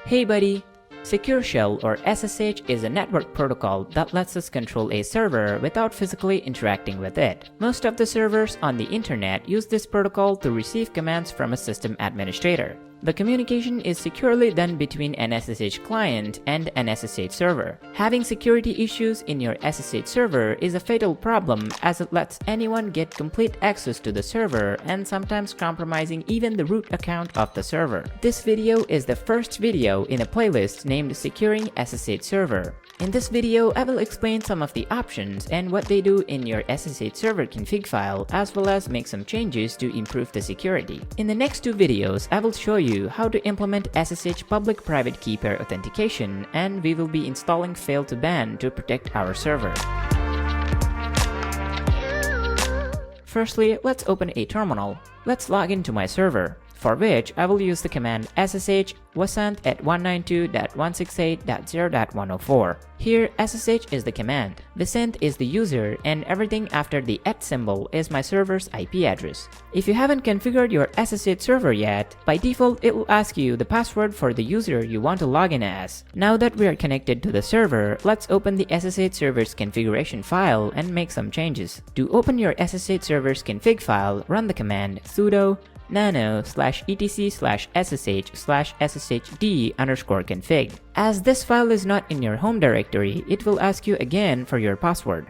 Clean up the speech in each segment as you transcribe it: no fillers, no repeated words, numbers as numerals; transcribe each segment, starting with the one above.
Hey buddy! Secure Shell or SSH is a network protocol that lets us control a server without physically interacting with it. Most of the servers on the internet use this protocol to receive commands from a system administrator. The communication is securely done between an SSH client and an SSH server. Having security issues in your SSH server is a fatal problem as it lets anyone get complete access to the server and sometimes compromising even the root account of the server. This video is the first video in a playlist named Securing SSH Server. In this video, I will explain some of the options and what they do in your SSH server config file, as well as make some changes to improve the security. In the next two videos, I will show you how to implement SSH public-private key pair authentication, and we will be installing fail to ban to protect our server. Firstly, let's open a terminal. Let's log into my server, for which I will use the command ssh wasant at 192.168.0.104. Here, SSH is the command, Wasant is the user, and everything after the @ symbol is my server's IP address. If you haven't configured your SSH server yet, by default it will ask you the password for the user you want to log in as. Now that we are connected to the server, let's open the SSH server's configuration file and make some changes. To open your SSH server's config file, run the command sudo nano/etc/ssh/sshd_config. As this file is not in your home directory, it will ask you again for your password.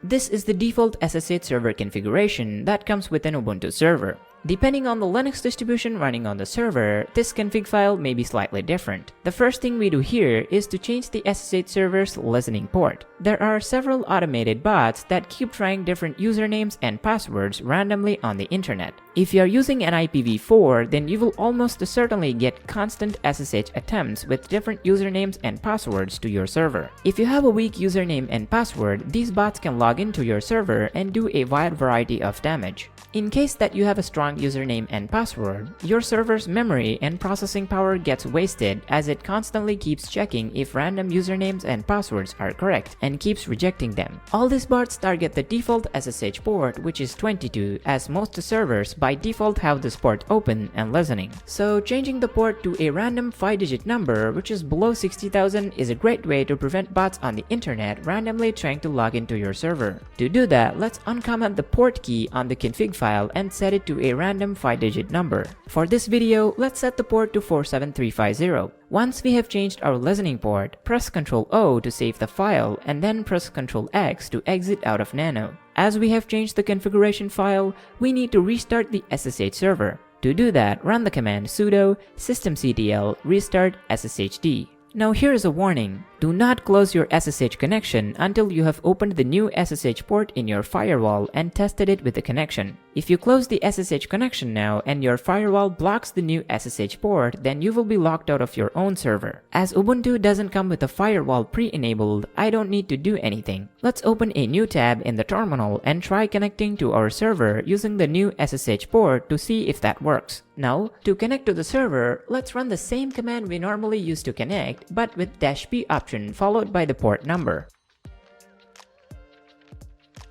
This is the default SSH server configuration that comes with an Ubuntu server. Depending on the Linux distribution running on the server, this config file may be slightly different. The first thing we do here is to change the SSH server's listening port. There are several automated bots that keep trying different usernames and passwords randomly on the internet. If you are using an IPv4, then you will almost certainly get constant SSH attempts with different usernames and passwords to your server. If you have a weak username and password, these bots can log into your server and do a wide variety of damage. In case that you have a strong username and password, your server's memory and processing power gets wasted as it constantly keeps checking if random usernames and passwords are correct and keeps rejecting them. All these bots target the default SSH port, which is 22, as most servers by default have this port open and listening. So changing the port to a random 5-digit number which is below 60,000 is a great way to prevent bots on the internet randomly trying to log into your server. To do that, let's uncomment the port key on the config file and set it to a random 5-digit number. For this video, let's set the port to 47350. Once we have changed our listening port, press Ctrl O to save the file and then press Ctrl X to exit out of Nano. As we have changed the configuration file, we need to restart the SSH server. To do that, run the command sudo systemctl restart sshd. Now here is a warning. Do not close your SSH connection until you have opened the new SSH port in your firewall and tested it with the connection. If you close the SSH connection now and your firewall blocks the new SSH port, then you will be locked out of your own server. As Ubuntu doesn't come with a firewall pre-enabled, I don't need to do anything. Let's open a new tab in the terminal and try connecting to our server using the new SSH port to see if that works. Now, to connect to the server, let's run the same command we normally use to connect, but with -p option followed by the port number.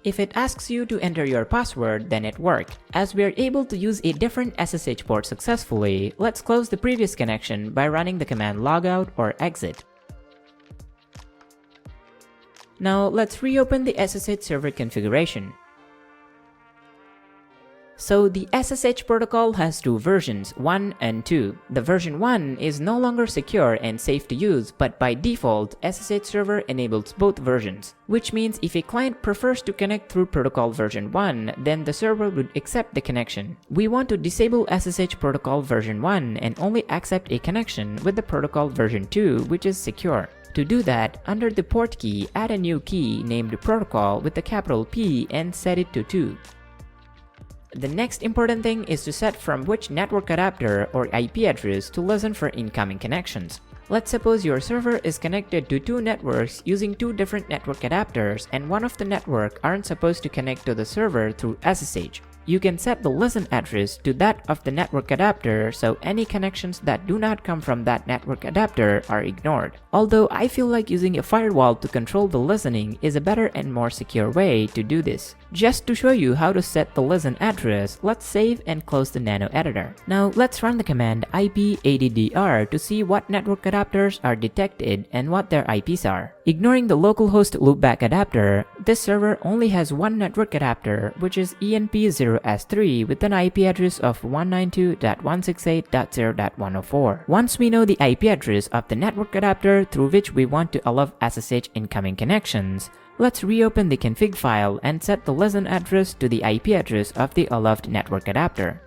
If it asks you to enter your password, then it worked. As we are able to use a different SSH port successfully, let's close the previous connection by running the command logout or exit. Now let's reopen the SSH server configuration. So the SSH protocol has two versions, 1 and 2. The version 1 is no longer secure and safe to use, but by default, SSH server enables both versions, which means if a client prefers to connect through protocol version 1, then the server would accept the connection. We want to disable SSH protocol version 1 and only accept a connection with the protocol version 2, which is secure. To do that, under the port key, add a new key named protocol with the capital P and set it to 2. The next important thing is to set from which network adapter or IP address to listen for incoming connections. Let's suppose your server is connected to two networks using two different network adapters and one of the network aren't supposed to connect to the server through SSH. you can set the listen address to that of the network adapter, so any connections that do not come from that network adapter are ignored. Although I feel like using a firewall to control the listening is a better and more secure way to do this. Just to show you how to set the listen address, let's save and close the nano editor. Now let's run the command ipaddr to see what network adapters are detected and what their IPs are. Ignoring the localhost loopback adapter, this server only has one network adapter, which is ENP0S3 with an IP address of 192.168.0.104. Once we know the IP address of the network adapter through which we want to allow SSH incoming connections, let's reopen the config file and set the listen address to the IP address of the allowed network adapter.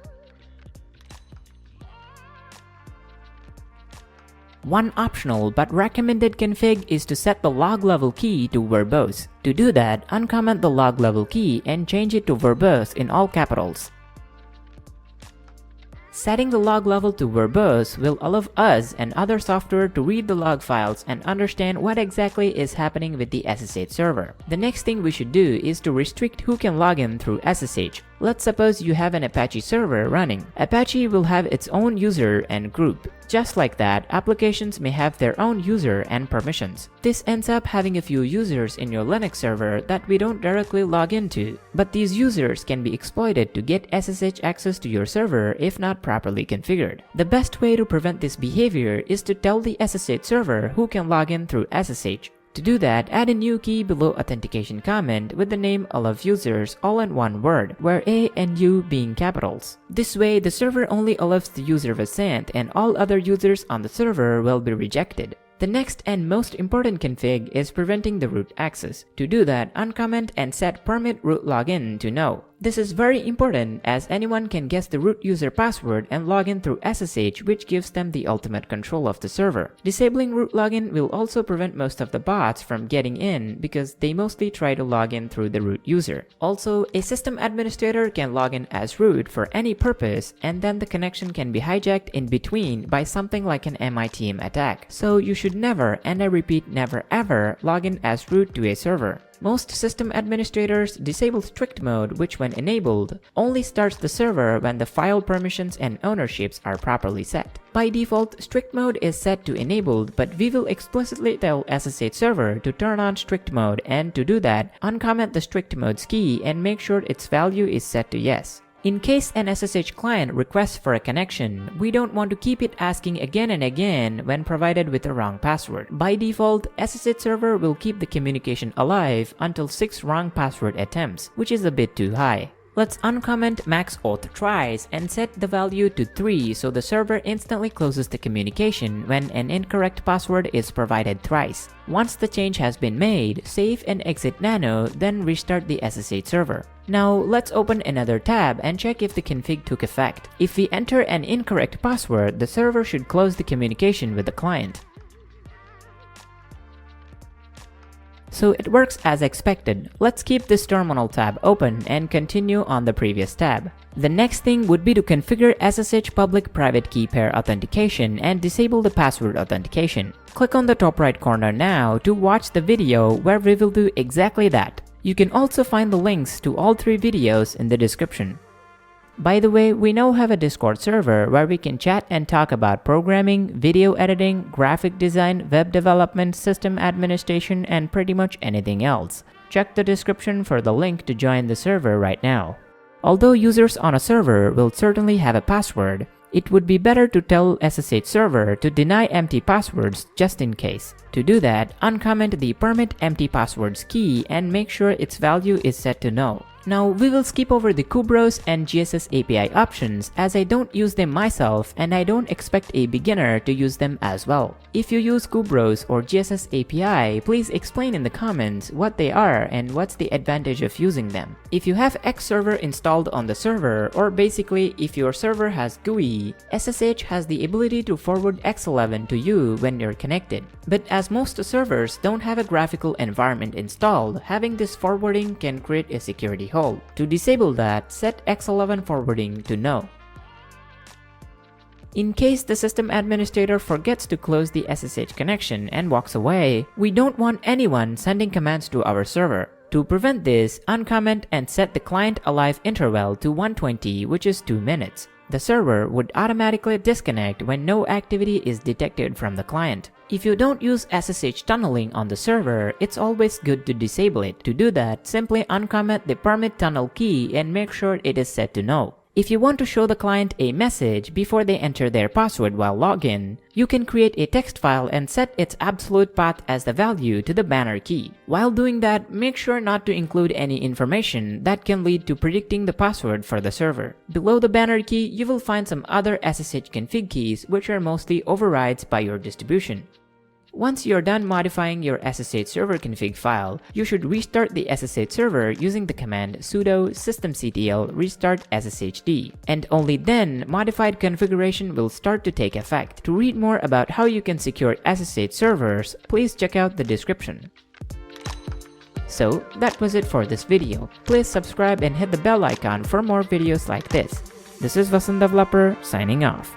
One optional but recommended config is to set the log level key to verbose. To do that, uncomment the log level key and change it to verbose in all capitals. Setting the log level to verbose will allow us and other software to read the log files and understand what exactly is happening with the SSH server. The next thing we should do is to restrict who can log in through SSH. Let's suppose you have an Apache server running. Apache will have its own user and group. Just like that, applications may have their own user and permissions. This ends up having a few users in your Linux server that we don't directly log into, but these users can be exploited to get SSH access to your server if not properly configured. The best way to prevent this behavior is to tell the SSH server who can log in through SSH. To do that, add a new key below authentication comment with the name allow users all in one word, where A and U being capitals. This way, the server only allows the user Vasant and all other users on the server will be rejected. The next and most important config is preventing the root access. To do that, uncomment and set permit root login to no. This is very important as anyone can guess the root user password and log in through SSH, which gives them the ultimate control of the server. Disabling root login will also prevent most of the bots from getting in because they mostly try to log in through the root user. Also, a system administrator can log in as root for any purpose and then the connection can be hijacked in between by something like an MITM attack. So you should never, and I repeat never ever, log in as root to a server. Most system administrators disable strict mode, which when enabled, only starts the server when the file permissions and ownerships are properly set. By default, strict mode is set to enabled, but we will explicitly tell SSH server to turn on strict mode, and to do that, uncomment the strict mode's key and make sure its value is set to yes. In case an SSH client requests for a connection, we don't want to keep it asking again and again when provided with the wrong password. By default, SSH server will keep the communication alive until 6 wrong password attempts, which is a bit too high. Let's uncomment max auth tries and set the value to 3 so the server instantly closes the communication when an incorrect password is provided thrice. Once the change has been made, save and exit nano, then restart the SSH server. Now let's open another tab and check if the config took effect. If we enter an incorrect password, the server should close the communication with the client. So it works as expected. Let's keep this terminal tab open and continue on the previous tab. The next thing would be to configure SSH public private key pair authentication and disable the password authentication. Click on the top right corner now to watch the video where we will do exactly that. You can also find the links to all 3 videos in the description. By the way, we now have a Discord server where we can chat and talk about programming, video editing, graphic design, web development, system administration, and pretty much anything else. Check the description for the link to join the server right now. Although users on a server will certainly have a password, it would be better to tell SSH server to deny empty passwords just in case. To do that, uncomment the permit empty passwords key and make sure its value is set to no. Now we will skip over the Kubros and GSS API options as I don't use them myself and I don't expect a beginner to use them as well. If you use Kubros or GSS API, please explain in the comments what they are and what's the advantage of using them. If you have X server installed on the server, or basically if your server has GUI, SSH has the ability to forward X11 to you when you're connected. But as most servers don't have a graphical environment installed, having this forwarding can create a security hole. To disable that, set X11 forwarding to no. In case the system administrator forgets to close the SSH connection and walks away, we don't want anyone sending commands to our server. To prevent this, uncomment and set the client alive interval to 120, which is 2 minutes. The server would automatically disconnect when no activity is detected from the client. If you don't use SSH tunneling on the server, it's always good to disable it. To do that, simply uncomment the permit tunnel key and make sure it is set to no. If you want to show the client a message before they enter their password while login, you can create a text file and set its absolute path as the value to the banner key. While doing that, make sure not to include any information that can lead to predicting the password for the server. Below the banner key, you will find some other SSH config keys which are mostly overrides by your distribution. Once you're done modifying your SSH server config file, you should restart the SSH server using the command sudo systemctl restart sshd, and only then modified configuration will start to take effect. To read more about how you can secure SSH servers, please check out the description. So that was it for this video. Please subscribe and hit the bell icon for more videos like this. This is Vasan Developer signing off.